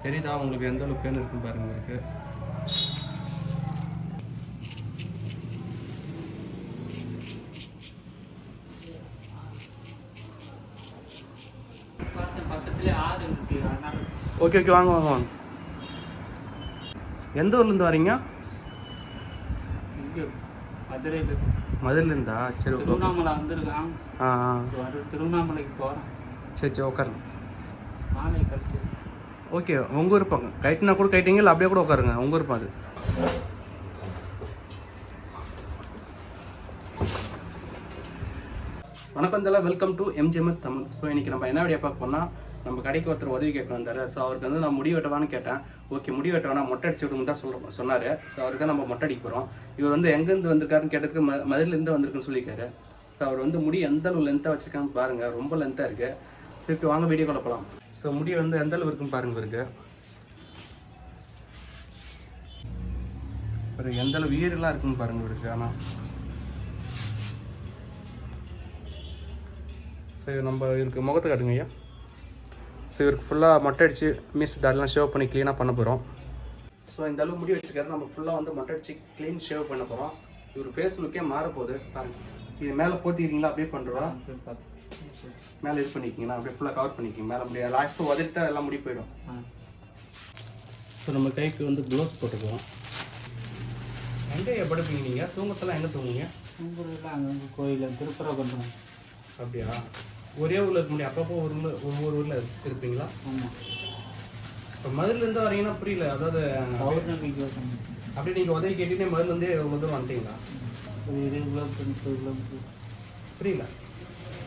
தெரியுதா உங்களுக்கு எந்த அளவுக்கு பெயின் இருக்குன்னு பாருங்க உங்களுக்கு. ஓகே ஓகே வாங்க வாங்க வாங்க. எந்த ஊர்லேருந்து வரீங்க? மதுரையிலேருந்தா? சரி ஓகே. திருவண்ணாமலை வந்திருக்கான். திருவண்ணாமலைக்கு போகிறோம். சரி சரி உட்காருங்க. மாலை கட்டு. ஓகே உங்கள் விருப்பங்க. கைட்டினா கூட கைட்டிங்க, இல்லை அப்படியே கூட உட்காருங்க, உங்கள் விருப்பம் அது. வணக்கம் தல, welcome to MGMS Tamil. So இன்றைக்கி நம்ம என்ன வீடியோ பார்க்க போனால், நம்ம கடைக்கு ஒருத்தர் உதவி கேட்க வந்தார். ஸோ அவருக்கு வந்து நான் முடி வெட்டவான்னு கேட்டேன். ஓகே முடி வெட்டவானா மொட்டை அடிச்சு விடுங்க தான் சொன்னார். ஸோ அவருக்கு தான் நம்ம மொட்டை அடிக்க போகிறோம். இவர் வந்து எங்கேருந்து வந்திருக்காருன்னு கேட்டதுக்கு மதுரையிலேருந்து வந்திருக்குன்னு சொல்லியிருக்காரு. ஸோ அவர் வந்து முடி எந்த அளவு லென்த்தாக வச்சுருக்கான்னு பாருங்கள், ரொம்ப லென்த்தாக இருக்குது. சரி வாங்க வீடியோ கொள்ளப்பலாம். ஸோ முடி வந்து எந்த அளவு இருக்குன்னு பாருங்கள் இருக்கு. ஒரு எந்த அளவு ஈரெல்லாம் இருக்குன்னு பாருங்கள் இருக்கு. ஆனால் ஸோ நம்ம இவருக்கு முகத்தை காட்டுங்க ஐயா. ஸோ இவருக்கு ஃபுல்லாக மொட்டை அடித்து மீஸ் தாடிலாம் ஷேவ் பண்ணி க்ளீனாக பண்ண போகிறோம். ஸோ இந்த அளவு முடி வச்சுக்காரு, நம்ம ஃபுல்லாக வந்து மொட்டை அடித்து க்ளீன் ஷேவ் பண்ண போகிறோம். இவர் ஃபேஸ் லுக்கே மாறப்போகுது பாருங்கள். இது மேலே போத்திக்கிங்களா அப்படியே பண்ணுறோம். மேலே இது பண்ணிக்கிங்கன்னா அப்படியே ஃபுல்லாக கவர் பண்ணிக்கிங்க. மேலே அப்படியே லாஸ்ட்டு உதறிட்டா எல்லாம் முடி போயிடும். ஸோ நம்ம கைக்கு வந்து க்ளோவ்ஸ் போட்டுக்குவோம். எங்கே படுப்பீங்க நீங்கள்? தூங்கத்தெல்லாம் எங்கே தூங்குங்க? தூங்குறதுலாம் அங்கே கோயிலில் திருப்புற பண்ணுறோம். அப்படியா? ஒரே ஊரில் இருக்க முடியும், அப்பப்போ ஒவ்வொரு ஊரில் இருப்பீங்களா? ஆமாம். இப்போ மதுரிலேருந்து வரீங்கன்னா புரியல, அதாவது அப்படி நீங்கள் உதவி கேட்டுட்டே மதுரிலேருந்தே வந்து வந்துட்டீங்களா? ஒரு 20 கிலோமீட்டர் 30 கிலோமீட்டர். புரியல?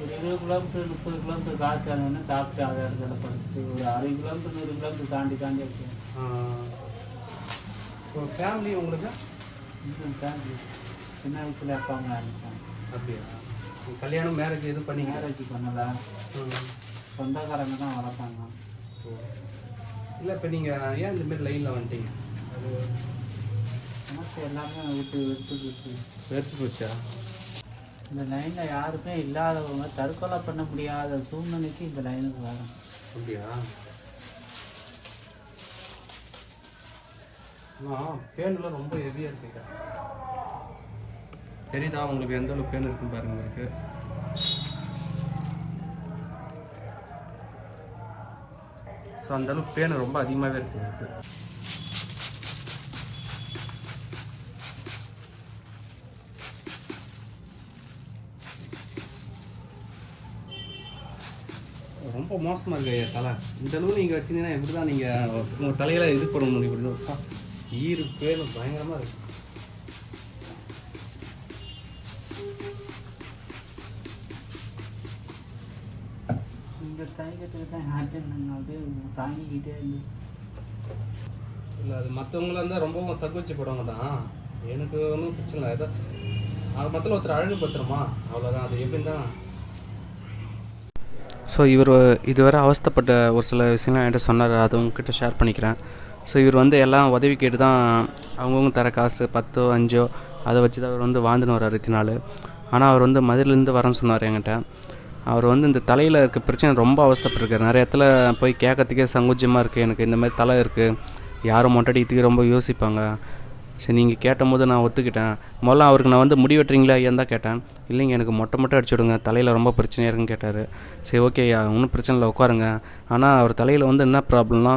ஒரு 20 கிலோமீட்டர் 30 கிலோமீட்டர் காசு ஆனோன்னா சாப்பிட்டு அதை இடத்துல படுத்து ஒரு 60 கிலோமீட்டர் 100 கிலோமீட்டர் தாண்டி இருக்கேன். இப்போ ஃபேமிலி உங்களுக்கு? ஃபேமிலி சின்ன வயசில் அப்பா அம்மா ஆரம்பித்தாங்க. அப்படியா? கல்யாணம் மேரேஜ் எதுவும் பண்ணி? மேரேஜ் பண்ணலை, சொந்தக்காரங்க தான் வளர்த்தாங்க. இல்லை இப்போ நீங்கள் ஏன் இந்தமாரி லைனில் வந்துட்டீங்க? அது எனக்கு எல்லாமே விட்டு வெறுத்து போச்சா? இந்த லைனில் யாருமே இல்லாதவங்க தற்கொலை பண்ண முடியாத சூழ்நிலைக்கு இந்த லைனுக்கு வரும். அப்படியா? பேனெலாம் ரொம்ப ஹெவியாக இருக்குங்க. தெரியுதா உங்களுக்கு எந்த அளவுக்கு பேன் இருக்குன்னு பாருங்க உங்களுக்கு. ஸோ அந்த அளவுக்கு பேன் ரொம்ப அதிகமாகவே இருக்கு உங்களுக்கு. ரொம்ப மோசமாக இருக்கு ஐயா தலை. இந்த அளவு நீங்கள் வச்சிருந்தீங்கன்னா எப்படி தான் நீங்கள் உங்கள் தலையில் இது பண்ண முடியும்? ஈரு பேன் பயங்கரமாக இருக்கு. இந்த தைக்கத்துக்கு தான் அப்படியே தாங்கிக்கிட்டே இருந்து. இல்லை அது மற்றவங்கள இருந்தால் ரொம்பவும் சர்வச்சு போடுவாங்க தான். எனக்கு ஒன்றும் பிரச்சனை இல்லை. ஏதோ அது மற்ற ஒருத்தர் அழகுபடுத்துகிறோமா அவ்வளோதான். அது எப்படின்னு தான். ஸோ இவர் இதுவரை அவஸ்தைப்பட்ட ஒரு சில விஷயம்லாம் என்கிட்ட சொன்னார், அதை உங்ககிட்ட ஷேர் பண்ணிக்கிறேன். ஸோ இவர் வந்து எல்லாம் உதவி கேட்டு தான் அவங்கவுங்க தர காசு 10 5 அதை வச்சு தான் அவர் வந்து வாழ்ந்துன்னு வர்றார் 24. ஆனால் அவர் வந்து மதுரையிலேருந்து வரேன்னு சொன்னார் என்கிட்ட. அவர் வந்து இந்த தலையில் இருக்க பிரச்சனை ரொம்ப அவஸ்தைப்பட்டிருக்காரு. நிறைய இடத்துல போய் கேட்கறதுக்கே சங்குஜமாக இருக்குது. எனக்கு இந்த மாதிரி தலை இருக்குது, யாரும் மொட்டை அடிக்கிறதுக்கு ரொம்ப யோசிப்பாங்க. சரி நீங்கள் கேட்டும் போது நான் ஒத்துக்கிட்டேன். முதல்ல அவருக்கு நான் வந்து முடி வெட்டுறீங்களா ஐயா தான் கேட்டேன். இல்லைங்க எனக்கு மொட்டை அடிச்சு விடுங்க, தலையில் ரொம்ப பிரச்சனையாக இருக்குன்னு கேட்டார். சரி ஓகே ஐயா ஒன்றும் பிரச்சனை இல்லை உட்காருங்க. ஆனால் அவர் தலையில் வந்து என்ன ப்ராப்ளம்னா,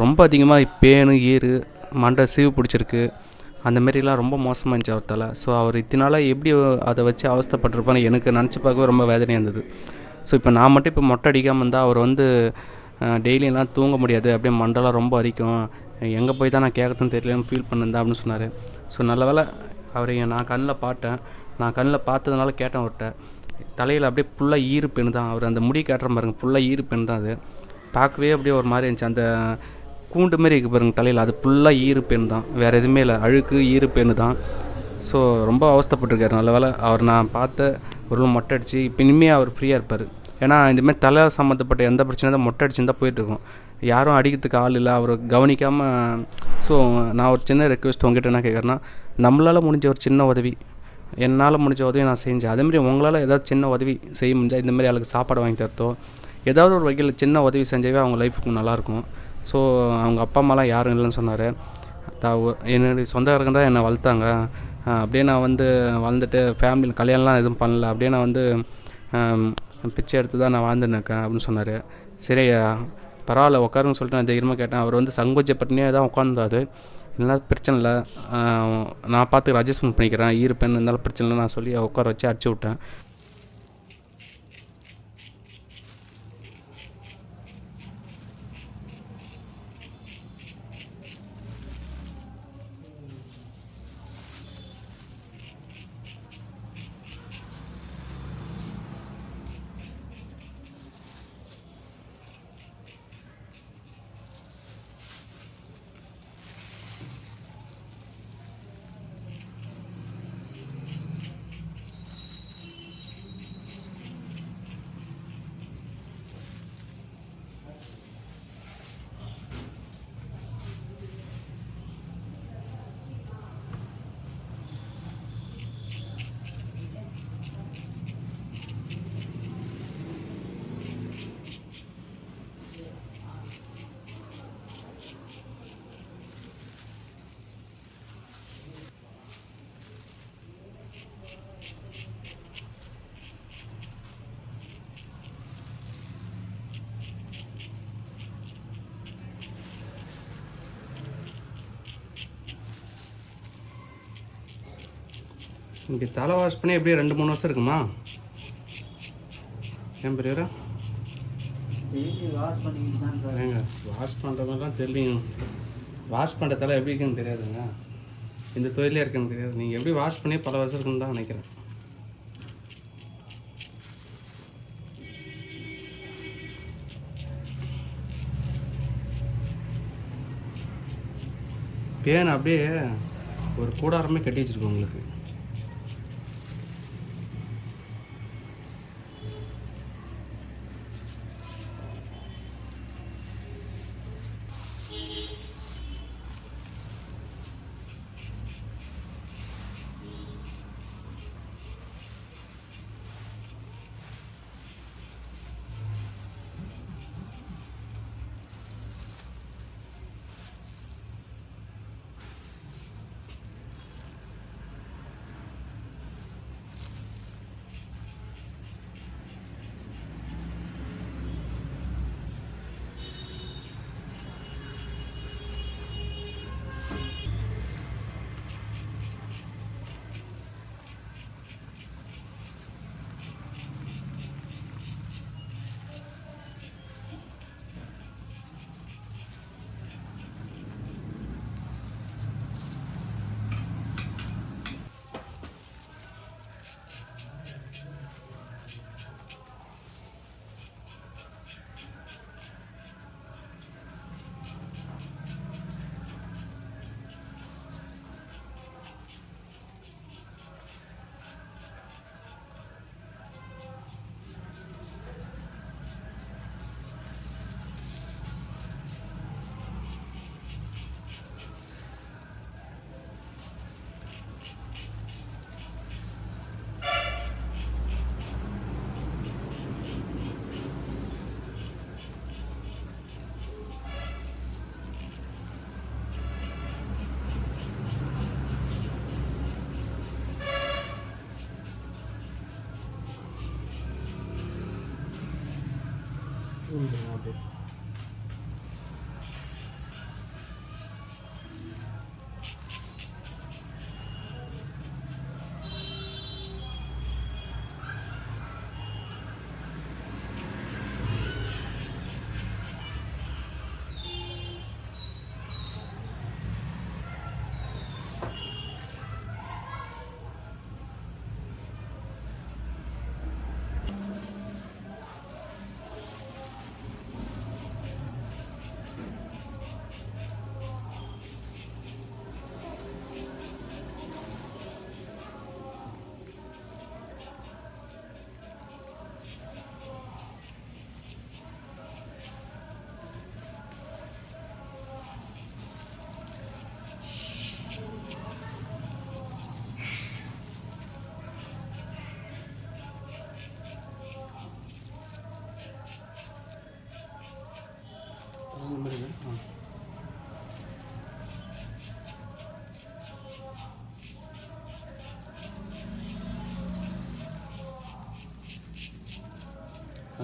ரொம்ப அதிகமாக பேனு ஈரு மண்டை சீவு பிடிச்சிருக்கு. அந்த மாரிலாம் ரொம்ப மோசமாக இருந்துச்சு அவர் தலை. ஸோ அவர் இத்தனால எப்படி அதை வச்சு அவஸ்தைப்பட்டிருப்பான்னு எனக்கு நினச்சி பார்க்கவே ரொம்ப வேதனையாக இருந்தது. ஸோ இப்போ நான் மட்டும் இப்போ மொட்டை அடிக்காமல் இருந்தால் அவர் வந்து டெய்லியெல்லாம் தூங்க முடியாது, அப்படியே மண்டெல்லாம் ரொம்ப அரிக்கும், எங்கே போய் தான் நான் கேட்கறதுன்னு தெரியலன்னு ஃபீல் பண்ணிருந்தேன் அப்படின்னு சொன்னார். ஸோ நல்ல வேலை அவரை நான் கண்ணில் பார்த்தேன். நான் கண்ணில் பார்த்ததுனால கேட்டேன் அவர்கிட்ட. தலையில் அப்படியே ஃபுல்லாக ஈரு பெண் தான். அவர் அந்த முடி காட்டுற பாருங்க, ஃபுல்லாக ஈரு பெண் தான். அது பார்க்கவே அப்படியே ஒரு மாதிரி இருந்துச்சு. அந்த கூண்டு மாரி இருக்குது பாருங்க தலையில், அது ஃபுல்லாக ஈரு பெண் தான், வேறு எதுவுமே இல்லை, அழுக்கு ஈரு பெண் தான். ஸோ ரொம்ப அவஸ்தைப்பட்டிருக்காரு. நல்ல வேலை அவர் நான் பார்த்த ஒரு மொட்டை அடித்து இப்போ இனிமேல் அவர் ஃப்ரீயாக இருப்பார். ஏன்னா இந்தமாதிரி தலை சம்மந்தப்பட்ட எந்த பிரச்சனை தான் மொட்டை அடிச்சுருந்தால் போயிட்டுருக்கோம். யாரும் அடிக்கிறதுக்கு ஆள் இல்லை, அவர் கவனிக்காமல். ஸோ நான் ஒரு சின்ன ரெக்வெஸ்ட் உங்ககிட்ட என்ன கேட்குறேன்னா, நம்மளால் முடிஞ்ச ஒரு சின்ன உதவி, என்னால் முடிஞ்ச உதவி நான் செஞ்சேன். அதேமாதிரி உங்களால் ஏதாவது சின்ன உதவி செய்ய முடிஞ்சால், இந்தமாதிரி ஆளுக்கு சாப்பாடு வாங்கி தரத்தோ ஏதாவது ஒரு வகையில் சின்ன உதவி செஞ்சாவே அவங்க லைஃபுக்கு நல்லாயிருக்கும். ஸோ அவங்க அப்பா அம்மாலாம் யாரும் இல்லைன்னு சொன்னார். என்னுடைய சொந்தக்காரங்க தான் என்னை வளர்த்தாங்க. அப்படியே நான் வந்து வளர்ந்துட்டு ஃபேமிலி கல்யாணம்லாம் எதுவும் பண்ணல. அப்படியே நான் வந்து பிச்சை எடுத்து தான் நான் வாழ்ந்துன்னு இருக்கேன் அப்படின்னு சொன்னார். சரி பரவாயில்ல உட்காருன்னு சொல்லிட்டு நான் தைரியமாக கேட்டேன். அவர் வந்து சங்கோஜப்பட்டுனே தான் உட்காந்துருந்தாரு. இல்லைனா பிரச்சனை இல்லை, நான் பார்த்துக்கிறேன், அட்ஜஸ்ட்மெண்ட் பண்ணிக்கிறேன், இருப்பேன், இருந்தாலும் பிரச்சனை இல்லை நான் சொல்லி உட்கார வச்சு அடிச்சு விட்டேன். இப்படி தலை வாஷ் பண்ணி எப்படியும் 2-3 வருஷம் இருக்குமா ஏன் பெரியவரா? வாஷ் பண்ணிக்கிட்டு தான் சார். ஏங்க வாஷ் பண்ணுறதெல்லாம் தெரியும், வாஷ் பண்ணுற தலை எப்படி இருக்குன்னு தெரியாதுங்க. இந்த தொழிலே இருக்குன்னு தெரியாது. நீங்கள் எப்படி வாஷ் பண்ணி பல வருஷம் இருக்குன்னு தான் நினைக்கிறேன். பேன் அப்படியே ஒரு கூடாரமே கட்டி வச்சுருக்கோம் உங்களுக்கு.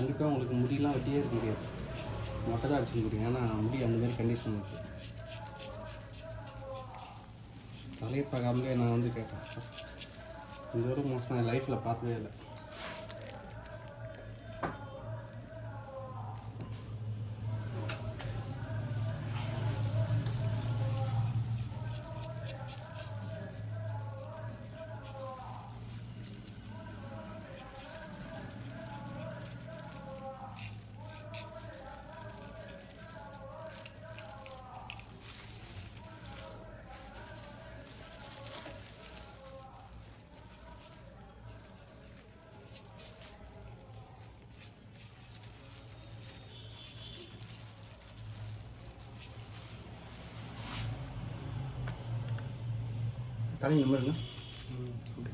கண்டிப்பாக உங்களுக்கு முடியெலாம் வெட்டியே இருக்க முடியாது, மொட்டை தான் அடிச்சுக்க முடியும். ஏன்னா முடி அந்தமாரி கண்டிஷன் இருக்குது. தலையை பார்க்காமலே நான் வந்து கேட்டேன், இதோட மோசம் என் லைஃப்பில் பார்த்ததே இல்லை. தலை நிமிருங்க. ஓகே.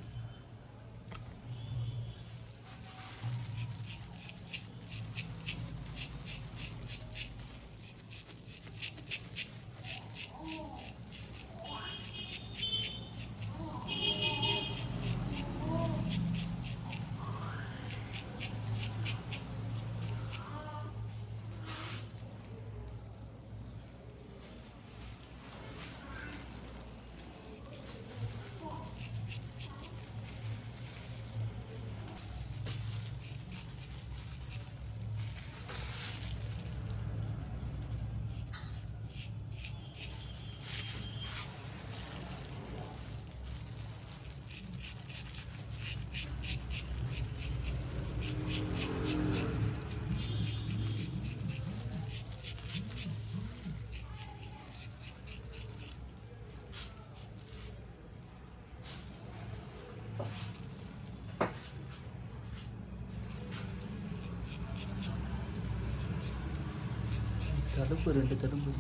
தடுப்பு 2 தடுப்பு.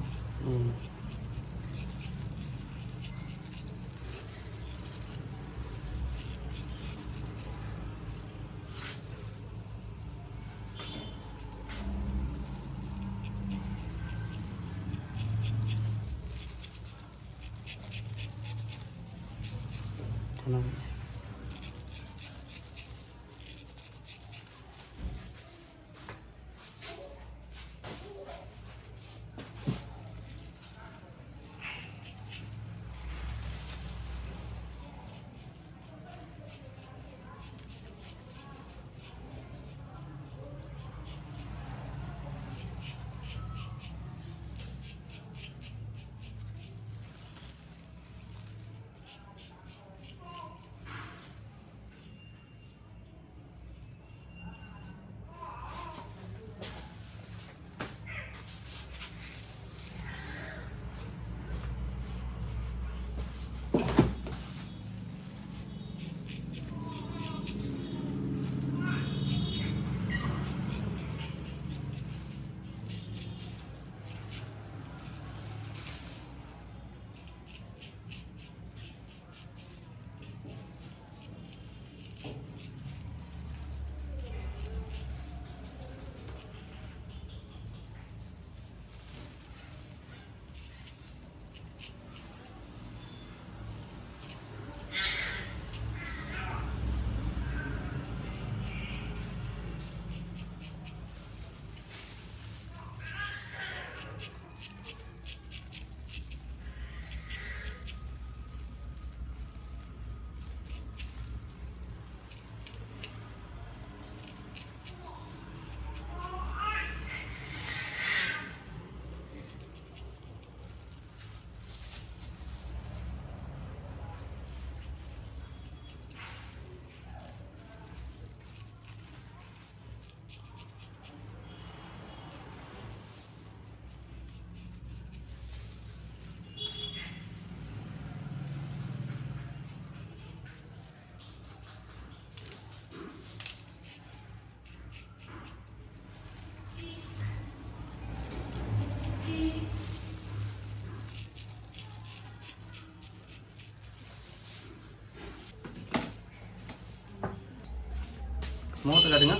முகத்தை காட்டுங்க.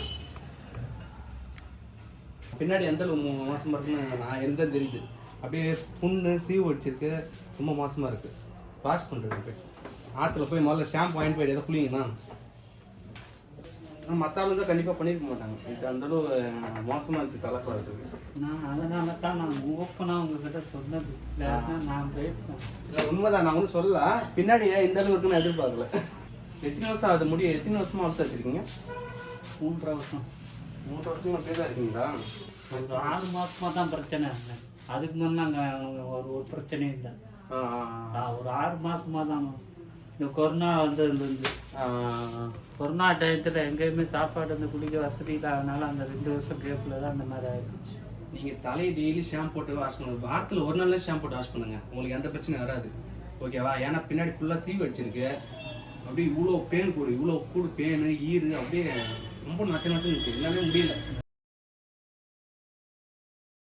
பின்னாடி எந்த அளவு மோசமாக இருக்குன்னு நான் எனக்கு தான் தெரியுது. அப்படியே புண்ணு சீவு அடிச்சிருக்கு, ரொம்ப மோசமாக இருக்குது. வாஷ் பண்ணுறது போய் ஆற்றுல போய் முதல்ல ஷாம்பு வாங்கிட்டு போய் எதாவது குளிங்கண்ணா. ஆனால் மற்ற ஆளு தான் கண்டிப்பாக பண்ணியிருக்க மாட்டாங்க. இது அந்தளவு மோசமாக இருந்துச்சு தலை குறைக்கிறதுக்கு. நான் அதனால தான் நான் ஓப்பனாக உங்ககிட்ட சொன்னது. இல்லைன்னா நான் போயிருக்கேன். இல்லை உண்மைதான், நான் வந்து சொல்லல. பின்னாடி இந்த அளவு இருக்குன்னு எதிர்பார்க்கல. எத்தனை வருஷம் ஆகுது முடிய? எத்தனை வருஷமா வளர்த்து வச்சிருக்கீங்க? 3 வருஷம். 3 வருஷமா அப்படியே தான் இருக்கீங்களா? ஒரு 6 மாசமாக தான் பிரச்சனை இல்லை. அதுக்கு முன்னே நாங்கள் ஒரு பிரச்சனையும் இல்லை. ஒரு 6 மாசமாக தான் இந்த கொரோனா வந்து இருந்தது. கொரோனா டயத்தில் எங்கேயுமே சாப்பாடு வந்து குடிக்க வசதி இல்லாதனால அந்த 2 வருஷம் கேப்பில் தான் அந்த மாதிரி ஆயிடுச்சு. நீங்கள் தலையை டெய்லி ஷாம்பு போட்டு வாஷ் பண்ணுங்க. வாரத்தில் ஒரு நாளில் ஷாம்பு போட்டு வாஷ் பண்ணுங்கள், உங்களுக்கு எந்த பிரச்சனையும் வராது. ஓகேவா? ஏன்னா பின்னாடி ஃபுல்லாக சீவு அடிச்சிருக்கு. அப்படியே இவ்வளோ பேன் கூடு, இவ்வளோ கூடு பேனு ஈரு அப்படியே ரொம்ப நச்ச நச்சுன்னு இருந்துச்சு. எல்லாமே முடியல.